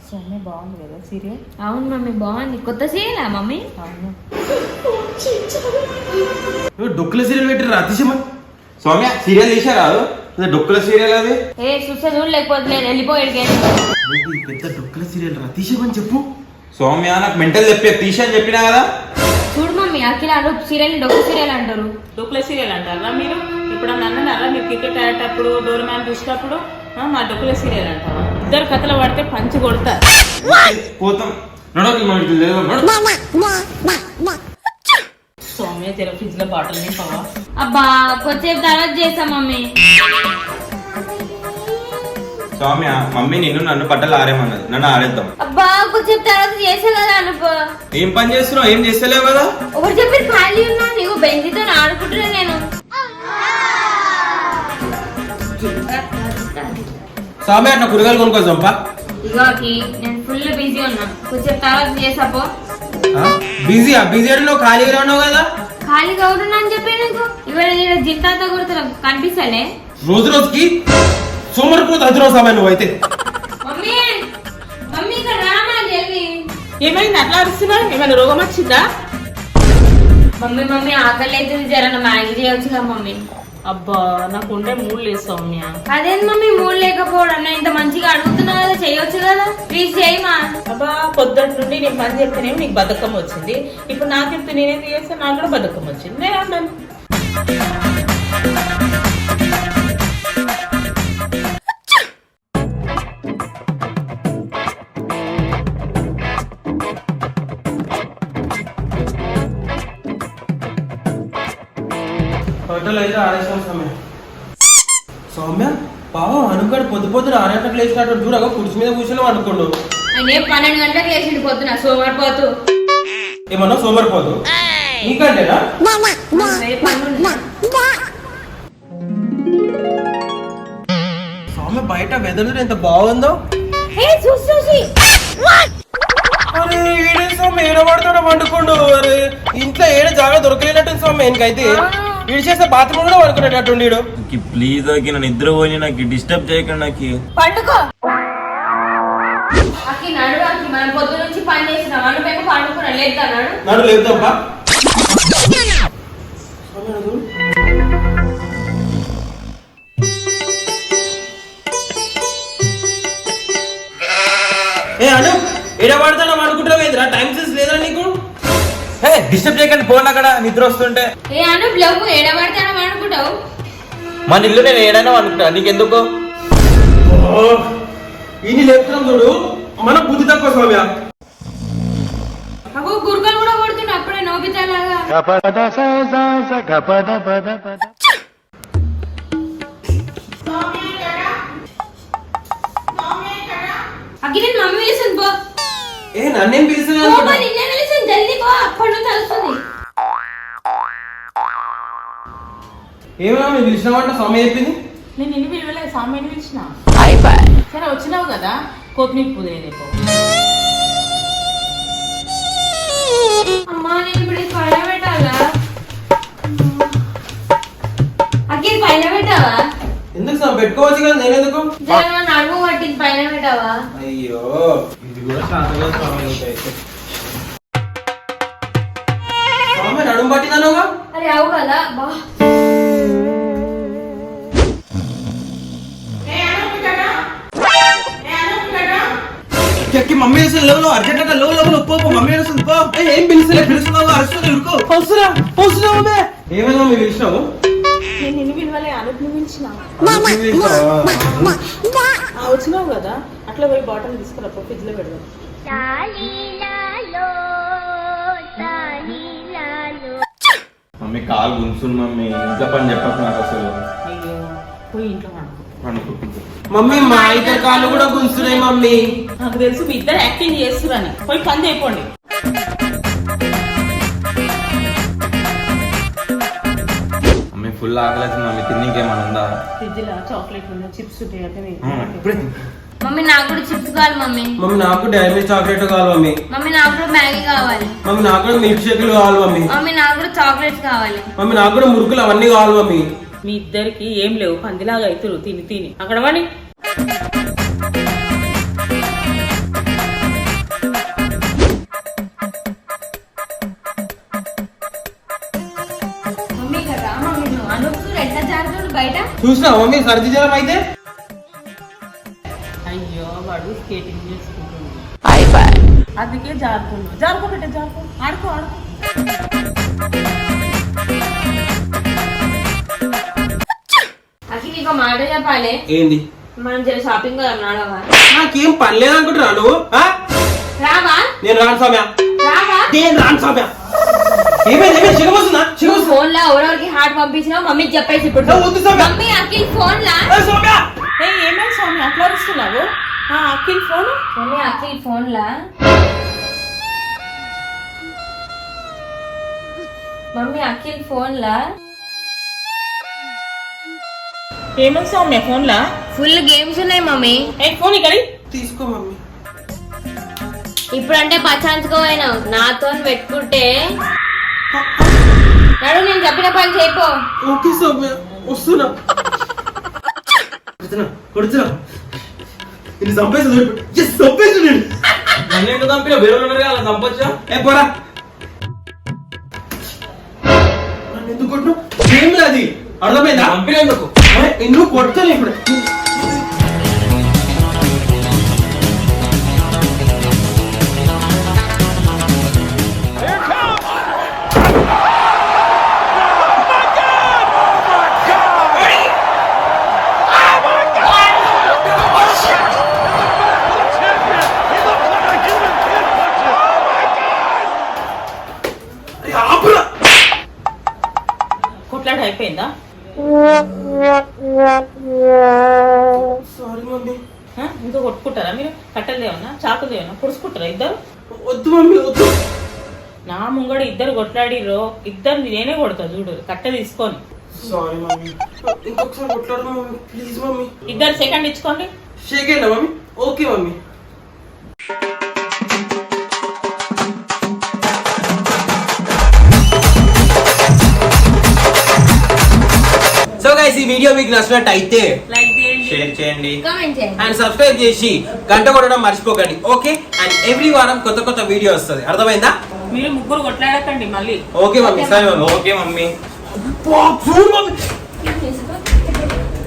సౌమ్య బాగుంది కదా సీరియల్. అవును మమ్మీ బాగుంది. కొత్త సీరియలా మమ్మీ? అవును. డొక్కుల సీరియల్ పెట్టారు అతిశమ. సౌమ్య సీరియల్ తీసారాదు డొక్కుల సీరియల్ అది. ఏ చూస్తే చూడు లేకపోతే లేదు వెళ్ళిపోయాడు. పెద్ద డొక్కుల సీరియల్ అతిశమని చెప్పు. సౌమ్య నాకు మెంటల్ చెప్పే తీసా అని చెప్పినా కదా. చూడు మమ్మీ అఖిల సీరియల్ డొక్కు సీరియల్ అంటారు. డొక్కుల సీరియల్ అంటారా మీరు? ఇప్పుడు అన్నారా మీరు క్రికెట్ ఆడేటప్పుడు డోర్ మ్యాన్ చూసినప్పుడు మా డొక్కుల సీరియల్ అంటారా? ఇద్దరు కథలు పడితే పంచి కొడతారు. పోతాం సౌమ్య తెర ఫ్రిడ్జ్ లో బాటిల్ నింపవా? అబ్బా కొద్దిసేపు తర్వాత చేస్తా మమ్మీ. సౌమ్య మమ్మీ నిన్ను నన్ను బట్టలు ఆరేమన్నది, నన్ను ఆడేద్దాం. అబ్బా కొద్దిసేపు తర్వాత చేసా కదా అనుకో. ఏం పని చేస్తున్నావు? ఏం చేస్తలేవు కదా. ఒకటి చెప్పి ఖాళీ ఉన్నా నీకు బెంజితో ఆడుకుంటున్నా నేను. సౌమ్య అట్లా కూరగాయలు కొనుక్కోదాంపా. ఇగోకి నేను ఫుల్ బిజీ ఉన్నా, కొంచెం తర్వాత చేసాపో. బిజీయా? బిజీ అంటే నువ్వు ఖాళీగా ఉన్నావు కదా. ఖాళీగా ఉంటున్నా అని చెప్పి నీకు ఇవాళ జింతాతో కూడా కనిపిస్తానే. రోజు రోజుకి సోమరిపోతే అదిరో సమయం నువ్వు అయితే. మమ్మీ మమ్మీ ఇక్కడ రామా జల్ది. ఏమైంది అట్లా అరుస్తున్నా? ఏమైనా రోగం వచ్చిందా? మమ్మీ మమ్మీ ఆకలి అవుతుంది, జర మ్యాగీ చేయొచ్చుగా మమ్మీ. అబ్బా నాకు ఉండే మూడు లేదు సౌమ్య. అదేంటి మమ్మీ మూడు లేకపోవడం? నేను ఇంత మంచిగా అడుగుతున్నా కదా, చేయొచ్చు కదా, ప్లీజ్ చేయమా. అబ్బా పొద్దుటి నుండి నేను పని చెప్తేనేమో నీకు బద్ధకం వచ్చింది. ఇప్పుడు నాకు చెప్తే నేనేం చేస్తే నాకు కూడా బద్ధకం వచ్చింది. నేను అన్నాను హోటల్ అయితే ఆడేసాం సౌమ్య. సౌమ్య పాపం అనుకోడు పొద్దు పొద్దున 6 గంటలకు లేచినట్టు చూడగా కుర్చీ మీద కూర్చొని అనుకోండు. ఆయన 12 గంటలకు లేచిండు పొద్దున సోమరిపోతూ. ఏమన్నా సోమరిపోదు నీకంటేనా? సౌమ్య బయట వెదర్ ఎంత బాగుందో. చూసి అరే ఏడే సౌమ్య ఏడబడతాడో వండుకోండు. అరే ఇంట్లో ఏడ జాగా దొరకలేనట్టు సౌమ్య. ఇంకైతే చేస్తే బాత్రూమ్ కూడా పడుకునేటట్టు. ప్లీజ్ నన్ను నిద్ర పోయి నాకు డిస్టర్బ్ చేయకండి. నాకు పండుకో అక్కి నడు. అక్కి మనం పొద్దు నుంచి పని చేసినాం, మనం పేప పండుకున్నా. లేదా నడు నడు లేపుదాంపా. ఏ అను ఏడబడతాను అనుకుంటావు ఏంద్రా? టైం సెన్స్ లేదా నీకు? డిస్టర్బ్ చేయకండి ఫోన్ అక్కడ నిద్ర వస్తుంటే. ఏ అను బ్లవ్ ఏడబడతాను అనుకుంటావు? మన ఇల్లు నేను ఏడైనా అనుకుంటా, నీకెందుకు? ఇది లేపుతున్నాం చూడు, మన బుద్ధి తక్కువ సౌమ్య. అగో గుర్కలు కూడా కొడుతున్నా అప్పుడే నోబితాలాగా. అక్కి నేను మమ్మీ పిలుస్తుంది పో. ఏ నన్నేం పిలుస్తున్నావు? నిన్నే పిలుస్తుంది, జల్దీ పో. అప్పటి నుంచి తెలుస్తుంది. ఏమన్నా మీరు పిలిచినామంట సౌమ్య చెప్పింది. నేను ఇన్ని పిలవలేదు, సామాన్య పిలిచిన. సరే వచ్చినావు కదా, కొత్తిమీర పుదీనా. అమ్మా నేను ఇప్పుడు పైన పెట్టాలా? అక్కి పైన పెట్టావా? ఎందుకు సార్ పెట్టుకోవచ్చు కదా, నేనెందుకు? నడుము పట్టింది పైన పెట్టావా? అయ్యో ఇది కూడా శాతగా సౌమ్య నడుము పట్టిందనుగా. అరే అవు కదా బా. మమ్మీ లేవు అర్జెంట్ గా లేవు పో మమ్మీ వస్తుంది పో. ఏం పిలుస్తున్నావు? అరుస్తుంది ఉరుకో. ఏమైనా మీరు పిలిచినావు? నేను ఇన్ని పిలవలే, అనుకుని పిలిచిన. వచ్చినావు కదా, అట్లా పోయి బాటిల్ తీసుకురా, ఫ్రిడ్జ్ లో పెడదాం. మమ్మీ కాలు గుంచుంది మమ్మీ, ఇంట్లో పని చెప్పకు నాకు అసలు. అయ్యో పోయి ఇంట్లో మమ్మీ మా ఇద్దరు కాళ్ళు కూడా గుంచున్నాయి మమ్మీ. నాకు తెలుసు మీ ఇద్దరు యాక్టింగ్ చేస్తున్నారని, పోయి పని చేయకండి. మమ్మీ ఫుల్ ఆకలేదు మమ్మీ, తిన్నీకేమన్నా ఉందా? ఫ్రిడ్జ్ లో చాక్లెట్ ఉన్నాయి, చిప్స్ ఉంటాయి. మమ్మీ నాకు కూడా చిప్స్ కావాలి మమ్మీ. మమ్మీ నాకు డైరీ మిల్క్ చాక్లెట్ కావాలి మమ్మీ. మమ్మీ నాకు కూడా మ్యాగీ కావాలి. మమ్మీ నాకు కూడా మిల్క్ షేకులు కావాలి మమ్మీ. మమ్మీ నాకు కూడా చాక్లెట్స్ కావాలి. మమ్మీ నాకు కూడా మురుకులు అవన్నీ కావాలి మమ్మీ. మీ ఇద్దరికి ఏం లేవు, పందిలాగా అవుతారు తిని తిని. అక్కడ వాడి చూసినా మమ్మీ సర్ది జ్వరం అయితే అయ్యో వాడు స్కేటింగ్ చేసుకుంటుంది అందుకే జారుకుంటు జారుకోబెట్టే జారుకో ఆడుకో ఆడుకో అసలు నీకు మాట చెప్పాలి ఏంది మనం జర షాపింగ్ కదా నాడవా నాకేం పని లేదనుకుంటున్నా నువ్వు రావా నేను రాను సౌమ్య రావా నేను రాను సౌమ్య ఏమైంది చిగమొస్తుందా చిగమొస్తుందా ఫోన్ లో ఎవరెవరికి హార్ట్ పంపించినావు మమ్మీకి చెప్పేసి ఇప్పుడు వద్దు సౌమ్య మమ్మీ అఖిల్ ఫోన్ లా సౌమ్య ఏమైంది స్వామి అట్లా అరుస్తున్నావు Akhil phone mummy Akhil phone లా మమ్మీ అఖిల్ ఫోన్ లా ఏమైంది సౌమ్య ఫోన్ లా ఫుల్ గేమ్స్ ఉన్నాయి మమ్మీ ఫోన్ ఇక్కడ తీసుకో మమ్మీ ఇప్పుడంటే పచ్చాంచుకోపోయినావు నాతో పెట్టుకుంటే నడు నేను చెప్పిన పని చేయిపో ఓకే సౌమ్య వస్తున్నా కొడుతున్నా ఇది చంపేసి చంపేసి నేను నన్ను ఎందుకు చంపినా వేరే ఉన్నారు అలా చంపొచ్చా ఏ పోరా నన్ను ఎందుకు కొట్టినావు ఏం లేదు అది అర్థమైందా చంపినా ఎందుకు ఎందుకు కొడతాను ఇప్పుడు కొట్లాట అయిపోయిందా సారీ మమ్మీ ఇంకా కొట్టుకుంటారా మీరు కట్టెలు దేవన్నా చాకులు దేవన్నా పొడుచుకుంటారా ఇద్దరు వద్దు మమ్మీ వద్దు నా ముంగడు ఇద్దరు కొట్లాడిరో ఇద్దరు నేనే కొడతా చూడు కట్టె తీసుకొని సారీ మమ్మీ ఇంకొకసారి కొట్లాడు మమ్మీ ప్లీజ్ మమ్మీ ఇద్దరు సెకండ్ ఇచ్చుకోండి షేక్ అయినా mummy okay mummy so guys ఈ వీడియో మీకు నచ్చినట్టయితే లైక్ చేయండి షేర్ చేయండి కామెంట్ చేయండి అండ్ సబ్స్క్రైబ్ చేసి గంట కొట్టడం మర్చిపోకండి ఓకే అండ్ ఎవ్రీ వారం కొత్త కొత్త వీడియో వస్తుంది అర్థమైందా మీరు ముగ్గురు కొట్లాడకండి మళ్ళీ ఓకే మమ్మీ సరే మమ్మీ ఓకే మమ్మీ చూడు మమ్మీ